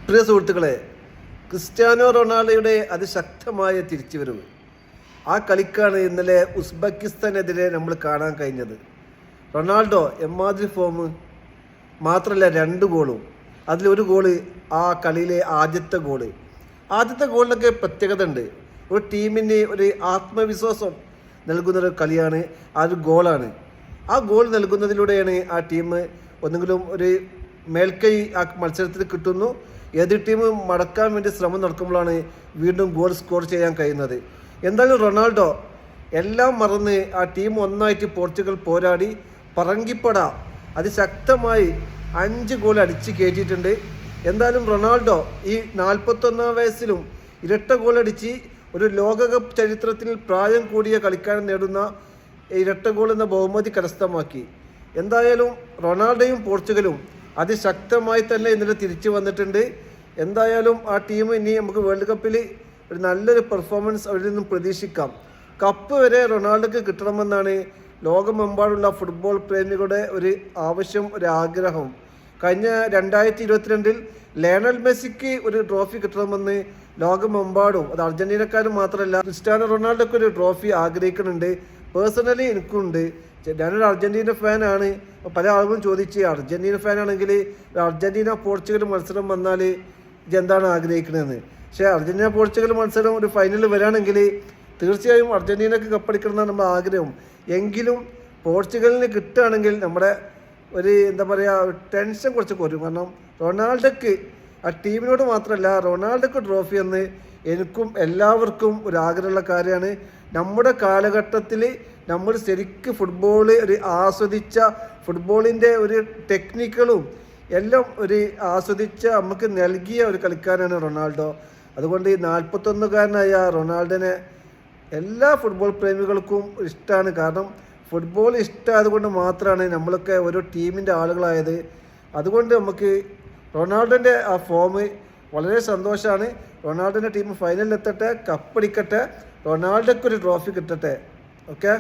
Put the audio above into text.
പ്രിയ സുഹൃത്തുക്കളെ, ക്രിസ്ത്യാനോ റൊണാൾഡോയുടെ അതിശക്തമായ തിരിച്ചുവരവ്. ആ കളിക്കാണ് ഇന്നലെ ഉസ്ബെക്കിസ്ഥാനെതിരെ നമ്മൾ കാണാൻ കഴിഞ്ഞത്. റൊണാൾഡോ എമ്മാതിരി ഫോം, മാത്രമല്ല 2 ഗോളും. അതിലൊരു ഗോള് ആ കളിയിലെ ആദ്യത്തെ ഗോളിനൊക്കെ പ്രത്യേകത ഉണ്ട്. ഒരു ടീമിന് ഒരു ആത്മവിശ്വാസം നൽകുന്നൊരു കളിയാണ്, ആ ഒരു ഗോളാണ്. ആ ഗോൾ നൽകുന്നതിലൂടെയാണ് ആ ടീം ഒന്നെങ്കിലും ഒരു മേൽക്കൈ ആ മത്സരത്തിൽ കിട്ടുന്നു. എതിർ ടീം മടക്കാൻ വേണ്ടി ശ്രമം നടക്കുമ്പോഴാണ് വീണ്ടും ഗോൾ സ്കോർ ചെയ്യാൻ കഴിയുന്നത്. എന്തായാലും റൊണാൾഡോ എല്ലാം മറന്ന് ആ ടീം ഒന്നായിട്ട് പോർച്ചുഗൽ പോരാടി പറങ്കിപ്പട അതിശക്തമായി 5 ഗോൾ അടിച്ച് കയറ്റിയിട്ടുണ്ട്. എന്തായാലും റൊണാൾഡോ ഈ 41 വയസ്സിലും ഇരട്ട ഗോളടിച്ച് ഒരു ലോകകപ്പ് ചരിത്രത്തിൽ പ്രായം കൂടിയ കളിക്കാരൻ നേടുന്ന ഇരട്ട ഗോൾ എന്ന ബഹുമതി കരസ്ഥമാക്കി. എന്തായാലും റൊണാൾഡോയും പോർച്ചുഗലും അതിശക്തമായി തന്നെ ഇന്നലെ തിരിച്ചു വന്നിട്ടുണ്ട്. എന്തായാലും ആ ടീം ഇനി നമുക്ക് വേൾഡ് കപ്പിൽ ഒരു നല്ലൊരു പെർഫോമൻസ് അവരിൽ നിന്നും പ്രതീക്ഷിക്കാം. കപ്പ് വരെ റൊണാൾഡോക്ക് കിട്ടണമെന്നാണ് ലോകമെമ്പാടുള്ള ഫുട്ബോൾ പ്രേമികളുടെ ഒരു ആവശ്യം, ഒരു ആഗ്രഹം. കഴിഞ്ഞ 2022 ലയണൽ മെസ്സിക്ക് ഒരു ട്രോഫി കിട്ടണമെന്ന് ലോകമെമ്പാടും, അത് അർജന്റീനക്കാരും മാത്രമല്ല ക്രിസ്ത്യാനോ റൊണാൾഡോക്ക് ഒരു ട്രോഫി ആഗ്രഹിക്കുന്നുണ്ട്. പേഴ്സണലി എനിക്കുണ്ട്. ഞാനൊരു അർജന്റീന ഫാനാണ്. പല ആളുകളും ചോദിച്ച്, അർജന്റീന ഫാനാണെങ്കിൽ അർജന്റീന പോർച്ചുഗൽ മത്സരം വന്നാൽ എന്താണ് ആഗ്രഹിക്കണമെന്ന്. പക്ഷേ അർജന്റീന പോർച്ചുഗൽ മത്സരം ഒരു ഫൈനലിൽ വരികയാണെങ്കിൽ തീർച്ചയായും അർജന്റീനക്ക് കപ്പടിക്കണമെന്നാണ് നമ്മുടെ ആഗ്രഹം. എങ്കിലും പോർച്ചുഗലിന് കിട്ടുകയാണെങ്കിൽ നമ്മുടെ ഒരു ടെൻഷൻ കുറച്ച് കുറയും. കാരണം റൊണാൾഡോക്ക് ആ ടീമിനോട് മാത്രമല്ല റൊണാൾഡോക്ക് ട്രോഫി എന്ന് എനിക്കും എല്ലാവർക്കും ഒരു ആഗ്രഹമുള്ള കാര്യമാണ്. നമ്മുടെ കാലഘട്ടത്തിൽ നമ്മൾ ശരിക്കും ഫുട്ബോൾ ഒരു ആസ്വദിച്ച, ഫുട്ബോളിൻ്റെ ഒരു ടെക്നിക്കുകളും എല്ലാം ഒരു ആസ്വദിച്ച നമുക്ക് നൽകിയ ഒരു കളിക്കാരനാണ് റൊണാൾഡോ. അതുകൊണ്ട് ഈ 41കാരനായ റൊണാൾഡോനെ എല്ലാ ഫുട്ബോൾ പ്രേമികൾക്കും ഇഷ്ടമാണ്. കാരണം ഫുട്ബോൾ ഇഷ്ടമായതുകൊണ്ട് മാത്രമാണ് നമ്മളൊക്കെ ഓരോ ടീമിൻ്റെ ആളുകളായത്. അതുകൊണ്ട് നമുക്ക് റൊണാൾഡോൻ്റെ ആ ഫോം വളരെ സന്തോഷമാണ്. റൊണാൾഡോൻ്റെ ടീം ഫൈനലിൽ എത്തട്ടെ, കപ്പടിക്കട്ടെ, റൊണാൾഡോക്കൊരു ട്രോഫി കിട്ടട്ടെ. ഓക്കെ.